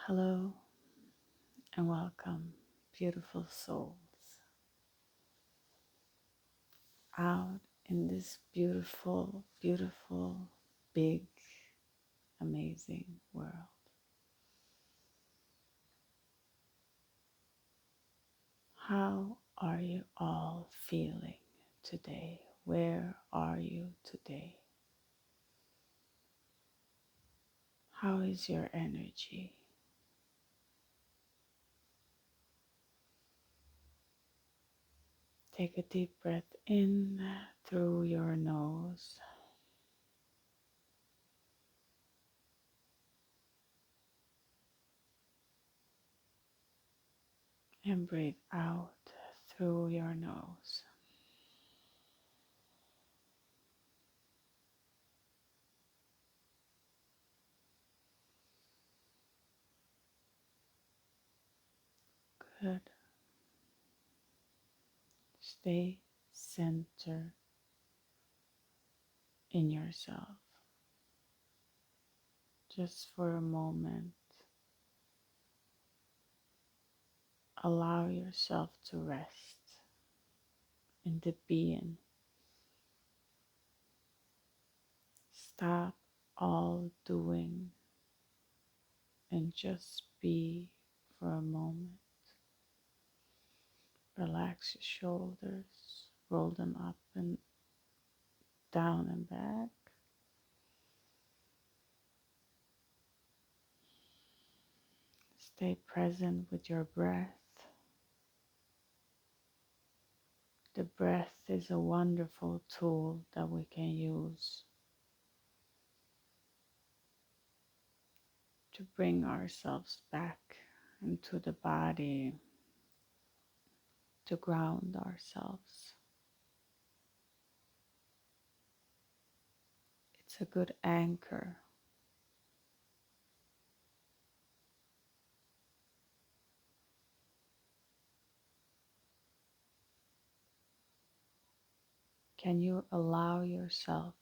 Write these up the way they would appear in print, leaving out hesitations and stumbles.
Hello and welcome, beautiful souls, out in this beautiful, beautiful, big, amazing world. How are you all feeling today? Where are you today? How is your energy? Take a deep breath in through your nose and breathe out through your nose. Good. Stay centered in yourself. Just for a moment, allow yourself to rest in the being. Stop all doing and just be for a moment. Relax your shoulders, roll them up and down and back. Stay present with your breath. The breath is a wonderful tool that we can use to bring ourselves back into the body, to ground ourselves. It's a good anchor. Can you allow yourself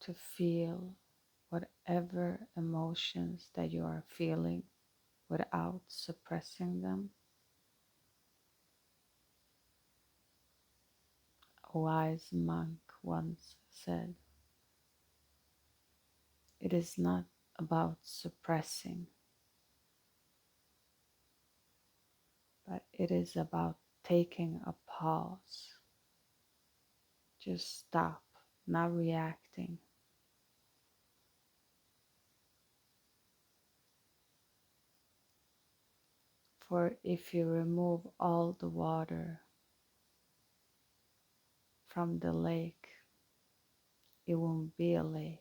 to feel whatever emotions that you are feeling without suppressing them? A wise monk once said, "It is not about suppressing, but it is about taking a pause. Just stop, not reacting. For if you remove all the water from the lake, it won't be a lake."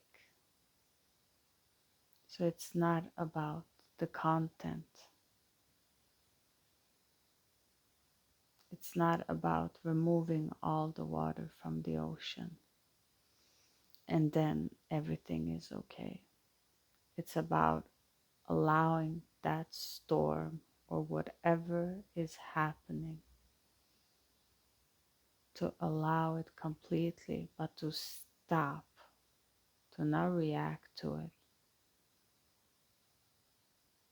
So it's not about the content. It's not about removing all the water from the ocean and then everything is okay. It's about allowing that storm or whatever is happening to allow it completely, but to stop, to not react to it.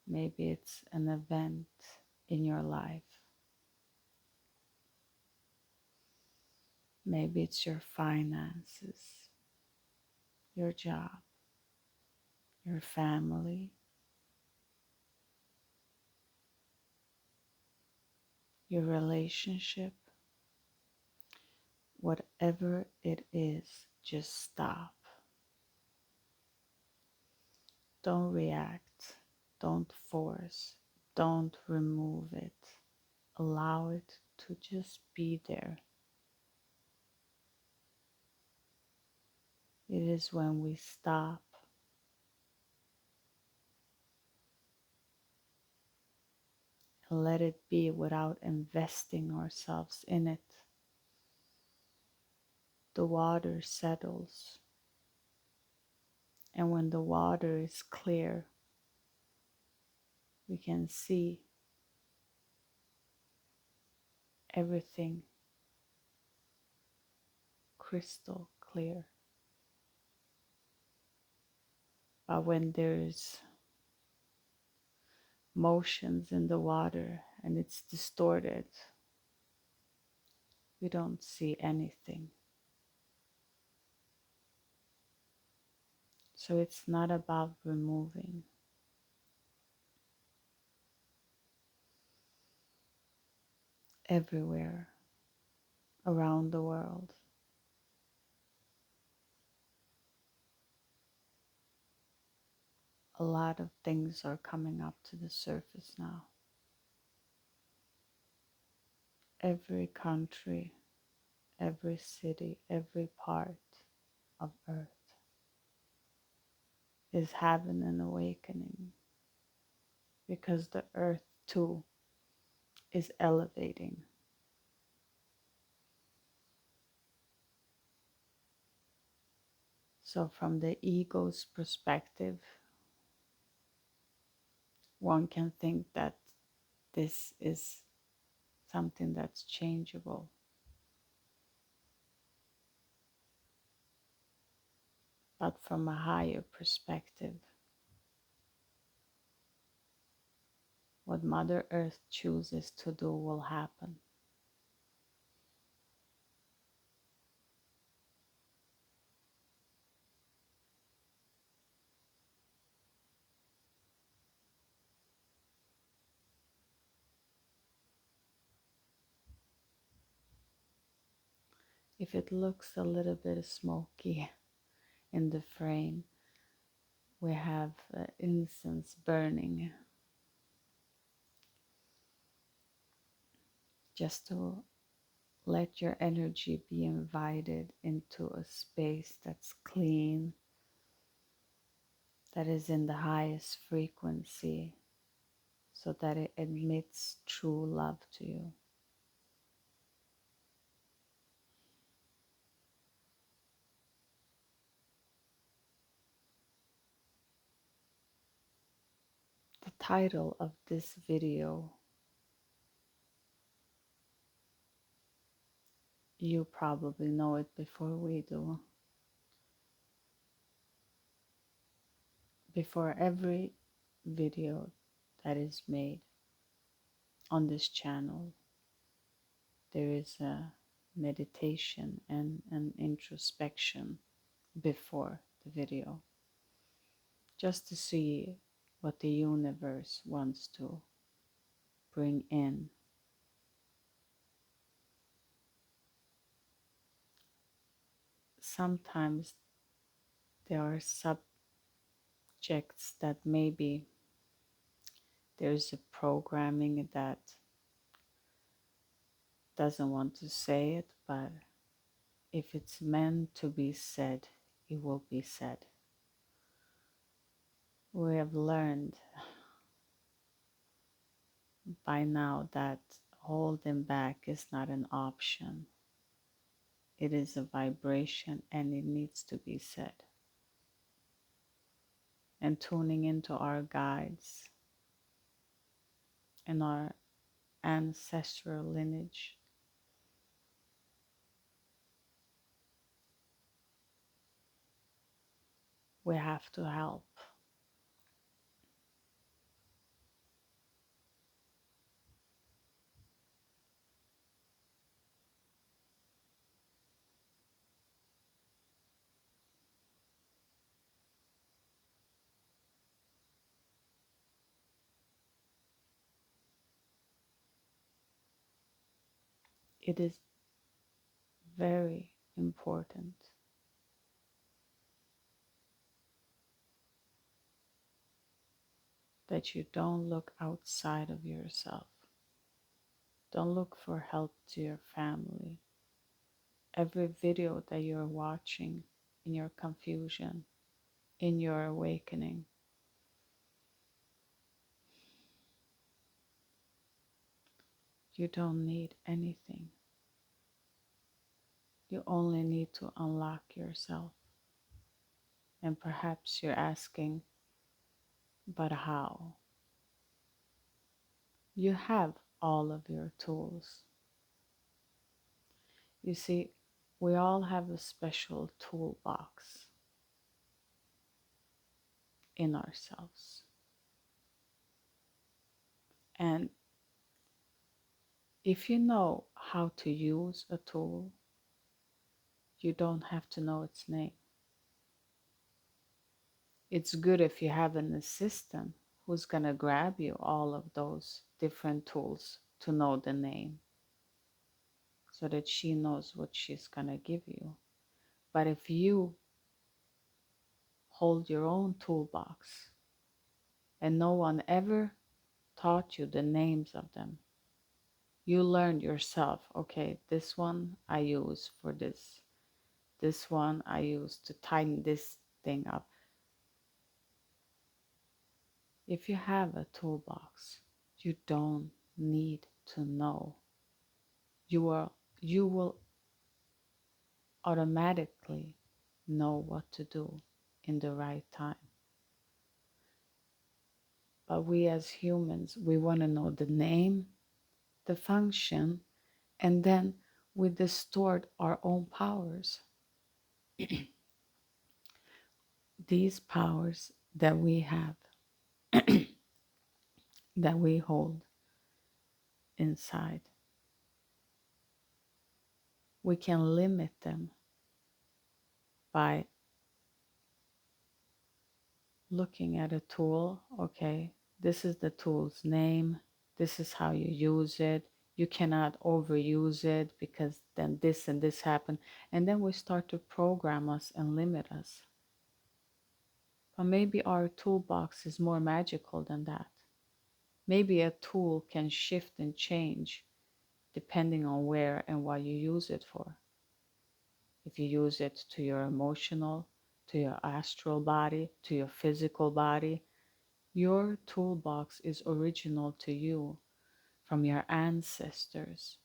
Maybe it's an event in your life. Maybe it's your finances, your job, your family, your relationship. Whatever it is, just stop. Don't react. Don't force. Don't remove it. Allow it to just be there. It is when we stop and let it be without investing ourselves in it. The water settles. And when the water is clear, we can see everything crystal clear. But when there's motions in the water and it's distorted, we don't see anything. So it's not about removing. Everywhere around the world, a lot of things are coming up to the surface now. Every country, every city, every part of Earth is having an awakening because the Earth too is elevating. So, from the ego's perspective, one can think that this is something that's changeable. But from a higher perspective, what Mother Earth chooses to do will happen. If it looks a little bit smoky in the frame, we have incense burning just to let your energy be invited into a space that's clean, that is in the highest frequency, so that it emits true love to you. The title of this video, you probably know it before we do. Before every video that is made on this channel, there is a meditation and an introspection before the video, just to see what the universe wants to bring in. Sometimes there are subjects that maybe there's a programming that doesn't want to say it, but if it's meant to be said, it will be said. We have learned by now that holding back is not an option. It is a vibration and it needs to be said. And tuning into our guides and our ancestral lineage, we have to help. It is very important that you don't look outside of yourself. Don't look for help to your family. Every video that you're watching in your confusion, in your awakening, you don't need anything. You only need to unlock yourself. And perhaps you're asking, but how? You have all of your tools. You see, we all have a special toolbox in ourselves. And if you know how to use a tool, you don't have to know its name. It's good if you have an assistant who's going to grab you all of those different tools to know the name so that she knows what she's going to give you. But if you hold your own toolbox and no one ever taught you the names of them, you learned yourself, okay, this one I use for this. This one I use to tighten this thing up. If you have a toolbox, you don't need to know. You will automatically know what to do in the right time. But we as humans, we want to know the name, the function, and then we distort our own powers. These powers that we have, that we hold inside, we can limit them by looking at a tool. Okay, this is the tool's name, this is how you use it. You cannot overuse it because then this and this happen. And then we start to program us and limit us. But maybe our toolbox is more magical than that. Maybe a tool can shift and change depending on where and what you use it for. If you use it to your emotional, to your astral body, to your physical body, your toolbox is original to you from your ancestors,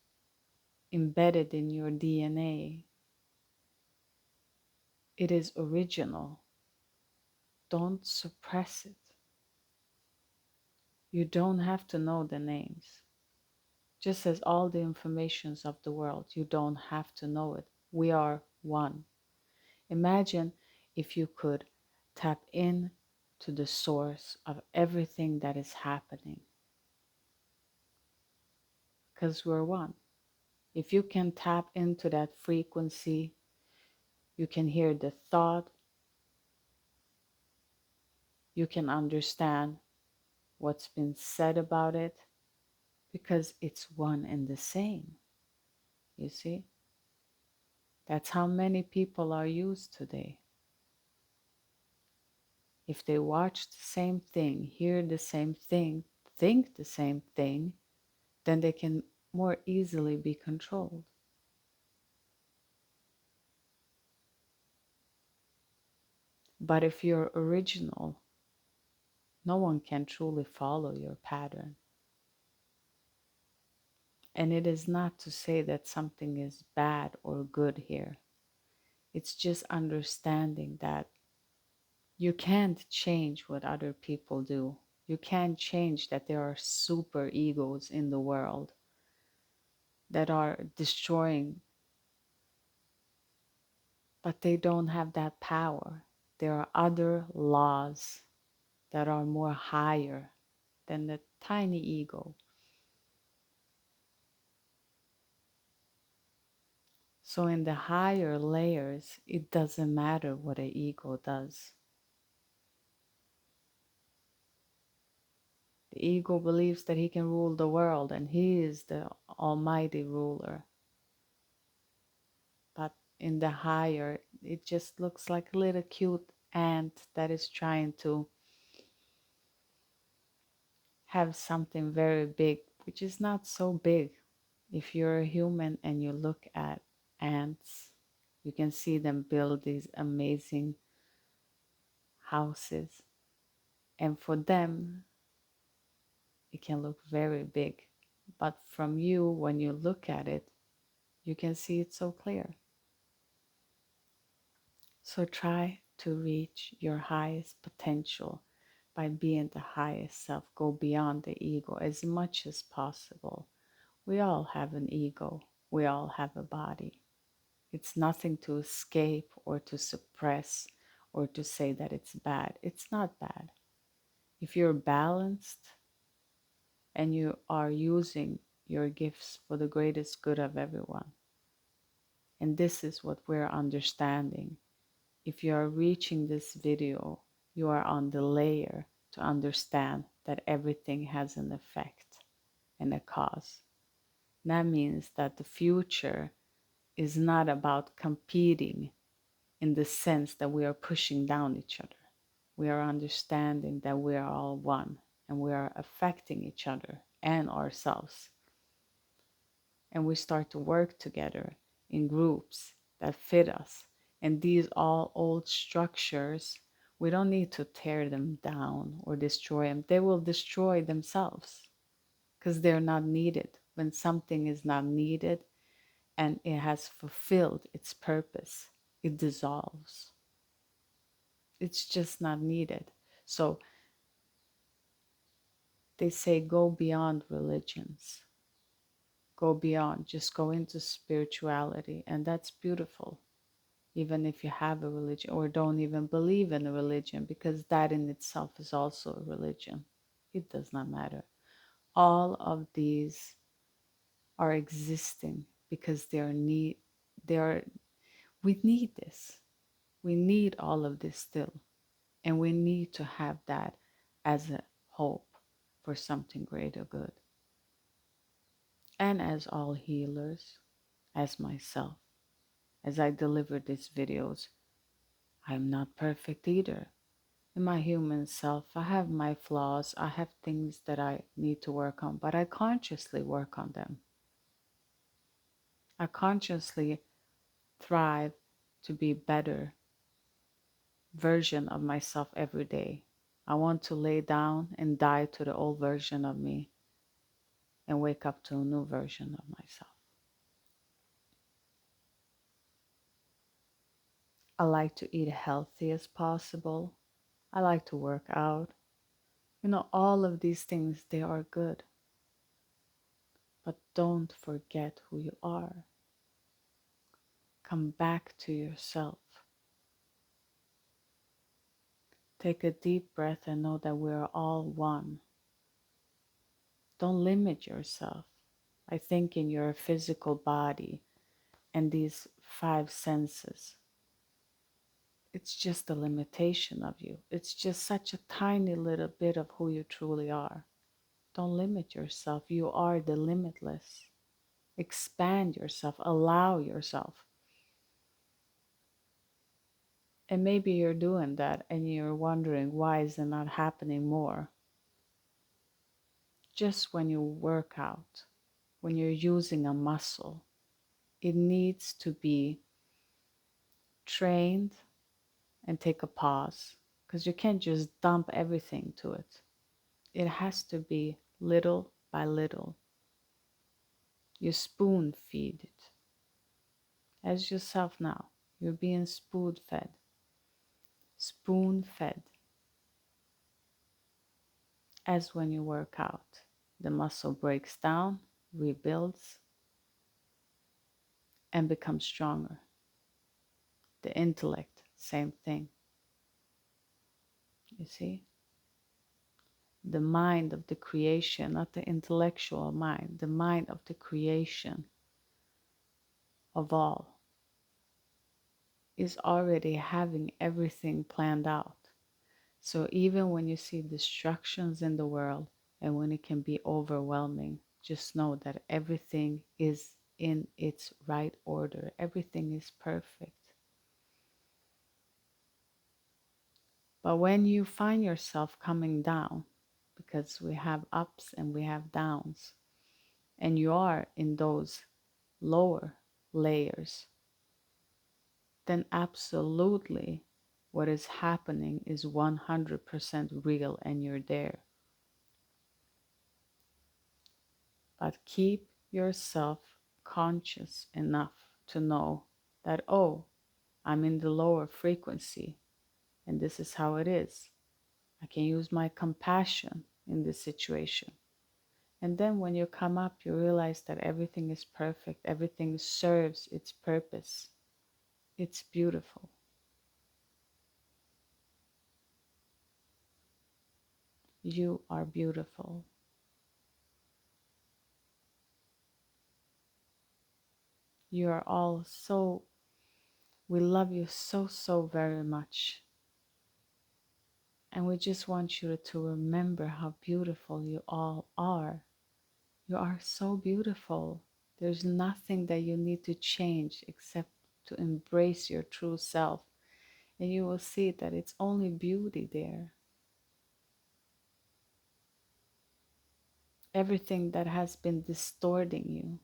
embedded in your DNA. It is original. Don't suppress it. You don't have to know the names. Just as all the informations of the world, you don't have to know it. We are one. Imagine if you could tap in to the source of everything that is happening. Because we're one. If you can tap into that frequency, you can hear the thought, you can understand what's been said about it, because it's one and the same. You see? That's how many people are used today. If they watch the same thing, hear the same thing, think the same thing, then they can more easily be controlled. But if you're original, no one can truly follow your pattern. And it is not to say that something is bad or good here. It's just understanding that you can't change what other people do. You can't change that there are super egos in the world that are destroying, but they don't have that power. There are other laws that are more higher than the tiny ego. So in the higher layers, it doesn't matter what an ego does. The ego believes that he can rule the world and he is the almighty ruler. But in the higher, it just looks like a little cute ant that is trying to have something very big, which is not so big. If you're a human and you look at ants, you can see them build these amazing houses. And for them, it can look very big. But from you, when you look at it, you can see it so clear. So try to reach your highest potential by being the highest self. Go beyond the ego as much as possible. We all have an ego. We all have a body. It's nothing to escape or to suppress or to say that it's bad. It's not bad. If you're balanced and you are using your gifts for the greatest good of everyone. And this is what we're understanding. If you are reaching this video, you are on the layer to understand that everything has an effect and a cause. That means that the future is not about competing in the sense that we are pushing down each other. We are understanding that we are all one and we are affecting each other and ourselves. And we start to work together in groups that fit us. And these all old structures, we don't need to tear them down or destroy them. They will destroy themselves because they're not needed. When something is not needed and it has fulfilled its purpose, it dissolves. It's just not needed. So they say go beyond religions. Go beyond, just go into spirituality. And that's beautiful. Even if you have a religion or don't even believe in a religion, because that in itself is also a religion. It does not matter. All of these are existing because they are we need this. We need all of this still. And we need to have that as a hope for something greater good. And as all healers, as myself, as I deliver these videos, I'm not perfect either. In my human self, I have my flaws. I have things that I need to work on, but I consciously work on them. I consciously thrive to be better version of myself every day. I want to lay down and die to the old version of me and wake up to a new version of myself. I like to eat healthy as possible. I like to work out. All of these things, they are good. But don't forget who you are. Come back to yourself. Take a deep breath and know that we're all one. Don't limit yourself by thinking you're a physical body and these five senses. It's just a limitation of you. It's just such a tiny little bit of who you truly are. Don't limit yourself. You are the limitless. Expand yourself. Allow yourself. And maybe you're doing that and you're wondering why is it not happening more? Just when you work out, when you're using a muscle, it needs to be trained and take a pause because you can't just dump everything to it. It has to be little by little. You spoon feed it. As yourself now, you're being spoon fed. Spoon fed. As when you work out, the muscle breaks down, rebuilds, and becomes stronger. The intellect, same thing. You see? The mind of the creation, not the intellectual mind, the mind of the creation of all is already having everything planned out. So even when you see distractions in the world and when it can be overwhelming, just know that everything is in its right order. Everything is perfect. But when you find yourself coming down, because we have ups and we have downs, and you are in those lower layers, then absolutely what is happening is 100% real and you're there. But keep yourself conscious enough to know that, oh, I'm in the lower frequency and this is how it is. I can use my compassion in this situation. And then when you come up, you realize that everything is perfect. Everything serves its purpose. It's beautiful. You are beautiful. You are all so, we love you so, so very much. And we just want you to remember how beautiful you all are. You are so beautiful. There's nothing that you need to change except to embrace your true self. And you will see that it's only beauty there. Everything that has been distorting you,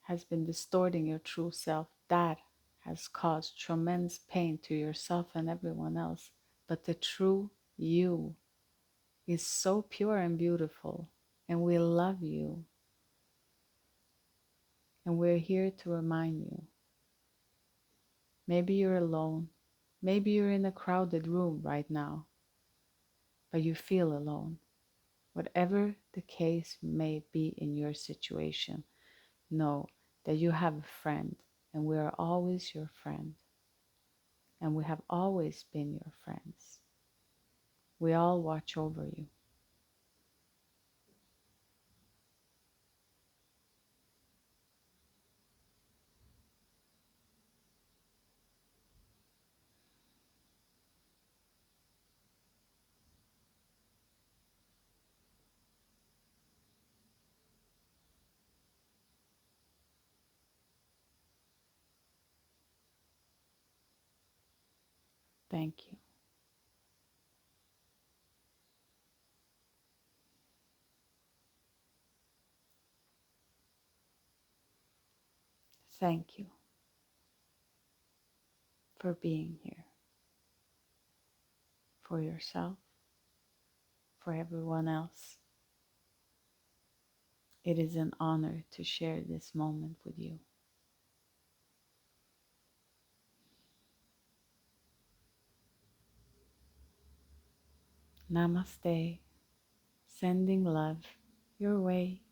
has been distorting your true self, that has caused tremendous pain to yourself and everyone else. But the true you is so pure and beautiful, and we love you. And we're here to remind you. Maybe you're alone. Maybe you're in a crowded room right now, but you feel alone. Whatever the case may be in your situation, know that you have a friend, and we are always your friend, and we have always been your friends. We all watch over you. Thank you. Thank you for being here, for yourself, for everyone else. It is an honor to share this moment with you. Namaste. Sending love your way.